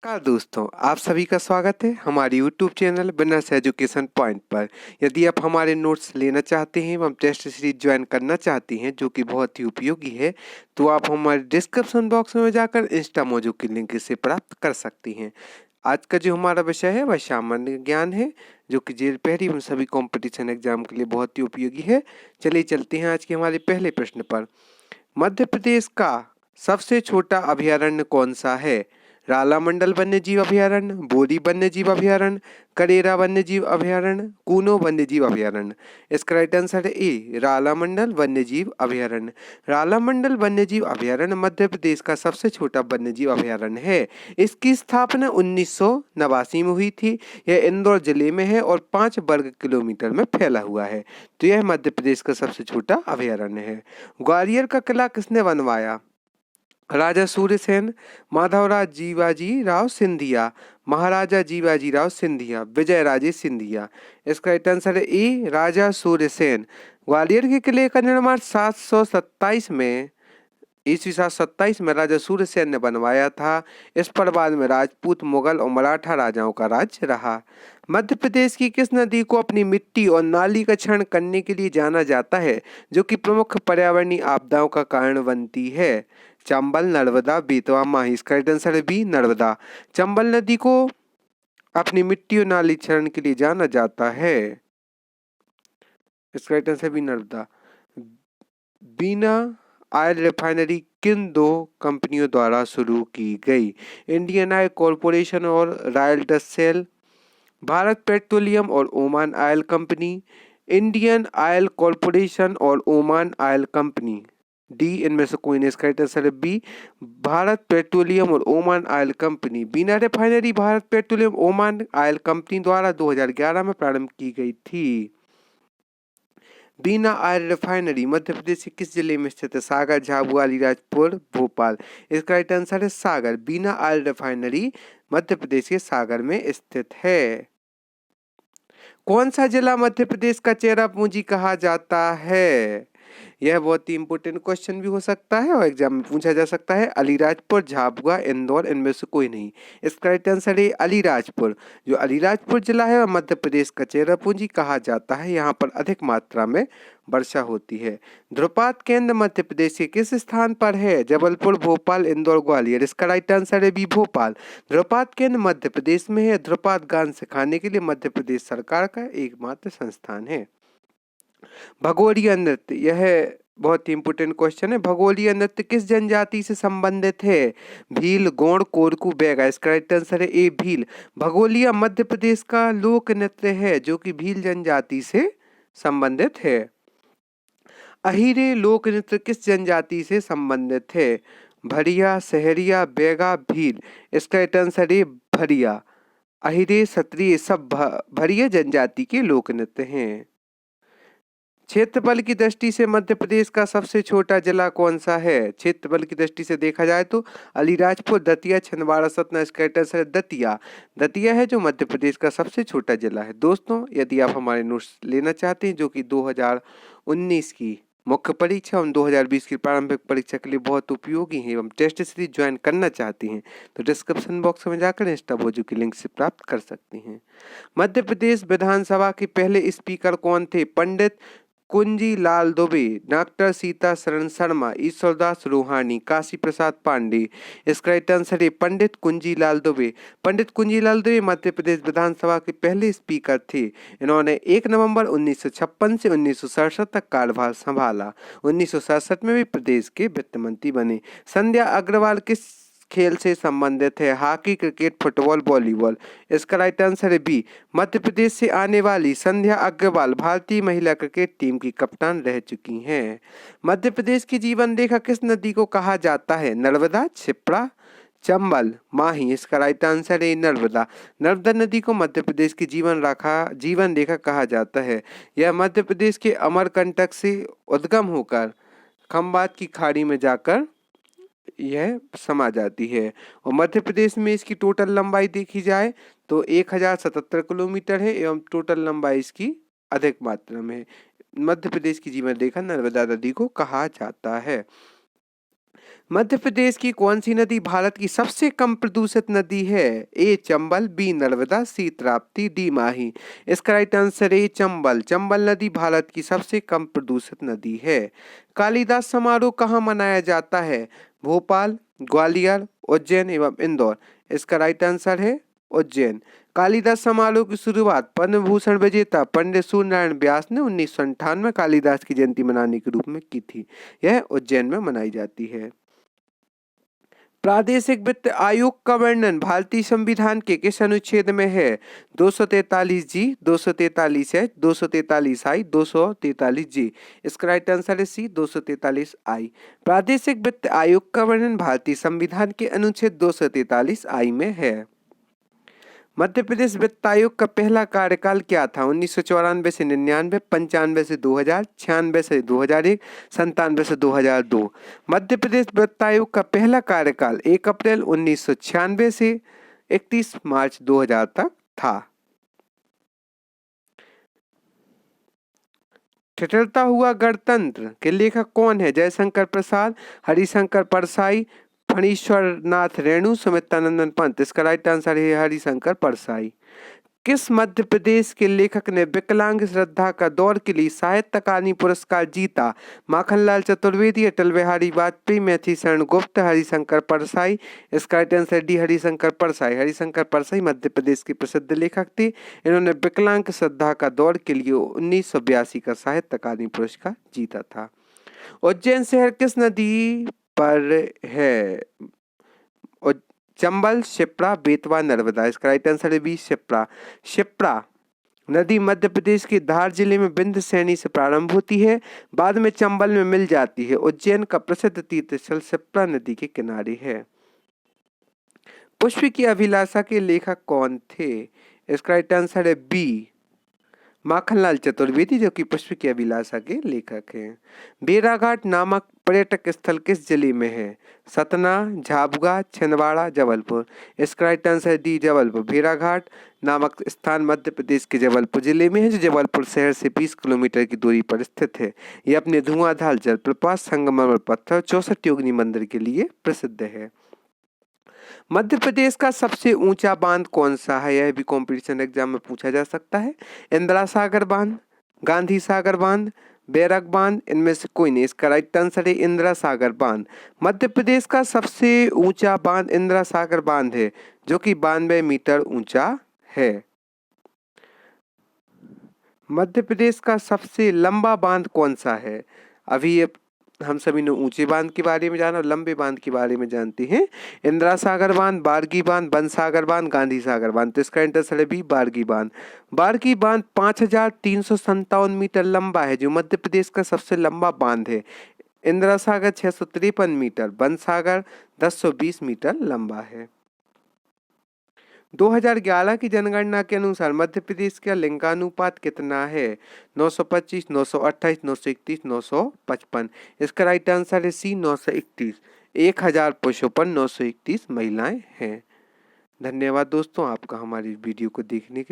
नमस्कार दोस्तों, आप सभी का स्वागत है हमारे YouTube channel business education point पर। यदि आप हमारे नोट्स लेना चाहते हैं एवं टेस्ट सीरीज ज्वाइन करना चाहते हैं जो कि बहुत ही उपयोगी है, तो आप हमारे डिस्क्रिप्शन बॉक्स में जाकर इंस्टामोजो की लिंक से प्राप्त कर सकती हैं। आज का जो हमारा विषय है वह सामान्य ज्ञान है, जो कि जेल पहरी एवं सभी कॉम्पिटिशन एग्जाम के लिए बहुत ही उपयोगी है। चलिए चलते हैं आज के हमारे पहले प्रश्न पर। मध्य प्रदेश का सबसे छोटा अभयारण्य कौन सा है? रालामंडल वन्यजीव अभयारण्य, बोरी वन्यजीव अभयारण्य, करेरा वन्यजीव अभयारण्य, कूनो वन्यजीव अभयारण्य। इसका राइट आंसर है ए, रालामंडल वन्यजीव अभयारण्य। रालामंडल वन्यजीव अभयारण्य मध्य प्रदेश का सबसे छोटा वन्यजीव अभयारण्य है। इसकी स्थापना 1989 में हुई थी। यह इंदौर जिले में है और 5 वर्ग किलोमीटर में फैला हुआ है। तो यह मध्य प्रदेश का सबसे छोटा अभयारण्य है। ग्वालियर का किला किसने बनवाया? राजा सूर्यसेन, माधवराज जीवाजी राव सिंधिया, महाराजा जीवाजी राव सिंधिया, विजय राजे सिंधिया। इसका राइट आंसर है ए, राजा सूर्यसेन। ग्वालियर के किले का निर्माण 727 में ईस्वी 727 में राजा सूर्यसेन ने बनवाया था। इस पर बाद में राजपूत, मुगल और मराठा राजाओं का राज्य रहा। मध्य प्रदेश की किस नदी को अपनी मिट्टी और नाली का क्षरण करने के लिए जाना जाता है, जो कि प्रमुख पर्यावरणीय आपदाओं का कारण बनती है? चंबल, नर्मदा, बेतवा, माही। इसका राइट आंसर है बी, नर्मदा। चंबल नदी को अपनी मिट्टी और नाली क्षरण के लिए जाना जाता है। इसका right answer B, Narmada. Bina oil refinery किन दो कंपनियों द्वारा शुरू की गई? इंडियन ऑयल कॉरपोरेशन और royal Dutch shell, Bharat petroleum और Oman oil company, Indian oil corporation और ओमान ऑयल कंपनी। डी, इनमें से कोई नहीं। इसका राइट आंसर है बी, भारत पेट्रोलियम और Oman oil company. Bina refinery Bharat petroleum Oman oil company द्वारा 2011 में प्रारंभ की गई थी। बीना ऑयल रिफाइनरी मध्य प्रदेश के किस जिले में स्थित है? सागर, झाबुआ, अलीराजपुर, भोपाल। इसका राइट आंसर है सागर। बीना ऑयल रिफाइनरी मध्य प्रदेश के सागर में स्थित है। कौन सा जिला मध्य प्रदेश का चेरापूंजी कहा जाता है? यह बहुत ही इंपॉर्टेंट क्वेश्चन भी हो सकता है और एग्जाम में पूछा जा सकता है। अलीराजपुर, झाबुआ, इंदौर, इनमें से कोई नहीं। इसका राइट आंसर है अलीराजपुर। जो अलीराजपुर जिला है वह मध्य प्रदेश का चेरापूंजी कहा जाता है। यहाँ पर अधिक मात्रा में वर्षा होती है। ध्रुपात केंद्र मध्य प्रदेश के किस स्थान पर है? जबलपुर, भोपाल, इंदौर, ग्वालियर। इसका राइट आंसर है बी, भोपाल। ध्रुपात केंद्र मध्य प्रदेश में है। ध्रुपात गान सिखाने के लिए मध्य प्रदेश सरकार का एकमात्र संस्थान है। भगोरिया नृत्य, यह बहुत ही इंपोर्टेंट क्वेश्चन है। भगोरिया नृत्य किस जनजाति से संबंधित है? भील, गोंड, कोरकू, बैगा। इसका राइट आंसर है ए, भील। भगोरिया मध्य प्रदेश का लोक नृत्य है जो कि भील जनजाति से संबंधित है। अहिरे लोक नृत्य किस जनजाति से संबंधित है? भरिया, सहरिया, बैगा, भील। इसका राइट आंसर है भरिया। अहिरे, क्षत्रिय सब भरिया जनजाति के लोक नृत्य हैं। क्षेत्रफल की दृष्टि से मध्य प्रदेश का सबसे छोटा जिला कौन सा है? क्षेत्रफल की दृष्टि से देखा जाए तो अलीराजपुर, दतिया, छिंदवाड़ा, सतना। इसका राइट आंसर है दतिया। दतिया है जो मध्य प्रदेश का सबसे छोटा जिला है। दोस्तों, यदि आप हमारे नोट्स लेना चाहते हैं जो कि 2019 की मुख्य परीक्षा एवं 2020 की प्रारंभिक परीक्षा के लिए बहुत उपयोगी है एवं टेस्ट सीरीज ज्वाइन करना चाहती हैं, तो डिस्क्रिप्शन बॉक्स में जाकर इंस्टामोजो की लिंक से प्राप्त कर सकती हैं। मध्य प्रदेश विधानसभा के पहले स्पीकर कौन थे? पंडित कुंजी लाल दुबे, डॉक्टर सीतासरण शर्मा, ईश्वरदास रोहानी, काशी प्रसाद पांडे। इसका राइट आंसर है पंडित कुंजी लाल दुबे। पंडित कुंजी लाल दुबे मध्य प्रदेश विधानसभा के पहले स्पीकर थे। इन्होंने 1 नवंबर 1956 से 1967 तक कार्यभार संभाला। 1967 में भी प्रदेश के वित्त मंत्री बने। संध्या अग्रवाल किस खेल से संबंधित है? Hockey, cricket, football, volleyball. इसका राइट आंसर है बी। मध्य प्रदेश से आने वाली संध्या अग्रवाल भारतीय महिला क्रिकेट टीम की कप्तान रह चुकी हैं। मध्य प्रदेश की जीवन रेखा किस नदी को कहा जाता है? नर्मदा, क्षिप्रा, चंबल, माही। इसका राइट आंसर है नर्मदा। नर्मदा नदी को मध्य प्रदेश की जीवन रेखा कहा जाता है। यह मध्य प्रदेश के अमरकंटक से उद्गम होकर खंबात की खाड़ी में जाकर यह समा जाती है। और मध्य प्रदेश में इसकी टोटल लंबाई देखी जाए तो 1077 किलोमीटर है एवं टोटल लंबाई इसकी अधिक मात्रा में है। मध्य प्रदेश की जीवन रेखा नर्मदा नदी को कहा जाता है। मध्य प्रदेश की कौन सी नदी भारत की सबसे कम प्रदूषित नदी है? ए चंबल, बी नर्मदा, सी ताप्ती, डी माही। इसका राइट आंसर है चंबल। चंबल नदी भारत की सबसे कम प्रदूषित नदी है। कालिदास समारोह कहाँ मनाया जाता है? भोपाल, ग्वालियर, उज्जैन एवं इंदौर। इसका राइट आंसर है उज्जैन। कालिदास समारोह की शुरुआत पद्म भूषण विजेता पंडित सूर्यनारायण व्यास ने 1958 में कालिदास की जयंती मनाने के रूप में की थी। यह उज्जैन में मनाई जाती है। प्रादेशिक वित्त आयोग का वर्णन भारतीय संविधान के किस अनुच्छेद में है? 243 जी, 243 एच, 243 आई, 243 जी। इसका राइट आंसर है सी 243 आई। प्रादेशिक वित्त आयोग का वर्णन भारतीय संविधान के अनुच्छेद 243 आई में है। मध्य प्रदेश वित्त आयोग का पहला कार्यकाल क्या था? 1994 से 99, 95 से 2000, 96 से 2001, 97 से 2002। मध्य प्रदेश वित्त आयोग का पहला कार्यकाल 1 अप्रैल 1996 से 31 मार्च 2000 तक था। ठिठुरता हुआ गणतंत्र के लेखक कौन है? जयशंकर प्रसाद, हरिशंकर परसाई, फणीश्वर नाथ रेणु, सुमित्रानंदन पंत। इसका राइट आंसर है हरिशंकर परसाई। किस मध्य प्रदेश के लेखक ने विकलांग श्रद्धा का दौर के लिए साहित्य अकादमी पुरस्कार जीता? माखनलाल चतुर्वेदी, अटल बिहारी वाजपेयी, मैथिली शरण गुप्त, हरिशंकर परसाई। इसका right answer D Harishankar Parsai. Harishankar Parsai Madhya Pradesh के प्रसिद्ध लेखक थे। इन्होंने विकलांग श्रद्धा का दौर के लिए 1982 का साहित्य अकादमी पुरस्कार जीता था। उज्जैन शहर किस नदी पर है? चंबल, शिप्रा, बेतवा, नर्मदा। इसका राइट आंसर है बी शिप्रा। शिप्रा नदी मध्य प्रदेश के धार जिले में विंध्य श्रेणी से प्रारंभ होती है, बाद में चंबल में मिल जाती है। उज्जैन का प्रसिद्ध तीर्थ स्थल शिप्रा नदी के किनारे है। पुष्प की अभिलाषा के लेखक कौन थे? इसका राइट आंसर है बी माखनलाल चतुर्वेदी, जो कि पुष्प की अभिलाषा के लेखक हैं। भेड़ाघाट नामक पर्यटक स्थल किस जिले में है? सतना, झाबुआ, छिंदवाड़ा, जबलपुर। इसका राइट आंसर है डी जबलपुर। भेड़ाघाट नामक स्थान मध्य प्रदेश के जबलपुर जिले में है, जो जबलपुर शहर से 20 किलोमीटर की दूरी पर स्थित है। यह अपने धुआंधार जलप्रपात, संगमरमर पत्थर, 64 योगिनी मंदिर के लिए प्रसिद्ध है। मध्य प्रदेश का सबसे ऊंचा बांध कौन सा है? यह भी कंपटीशन एग्जाम में पूछा जा सकता है। इंदिरा सागर बांध, गांधी सागर बांध, बैरक बांध, इनमें से कोई नहीं। इसका राइट आंसर है इंदिरा सागर बांध। मध्य प्रदेश का सबसे ऊंचा बांध इंदिरा सागर बांध है, जो कि 92 मीटर ऊंचा है। मध्य प्रदेश का सबसे लंबा बांध कौन सा है? अभी ये हम सभी ने ऊंचे बांध के बारे में जाना और लंबे बांध के बारे में जानते हैं। इंदिरा सागर बांध, बारगी बांध, बन सागर बांध, गांधी सागर बांध। तो इसका आंसर है बी बारगी बांध। बारगी बांध 5357 मीटर लंबा है, जो मध्य प्रदेश का सबसे लंबा बांध है। इंदिरा सागर 653 मीटर, बन सागर 1020 मीटर लंबा है। 2011 की जनगणना के अनुसार मध्य प्रदेश का लिंगानुपात कितना है? 925, 928, 931, 955। इसका राइट आंसर है सी 931। 1000 पुरुषों पर 931 महिलाएं हैं। धन्यवाद दोस्तों आपका हमारी वीडियो को देखने के लिए।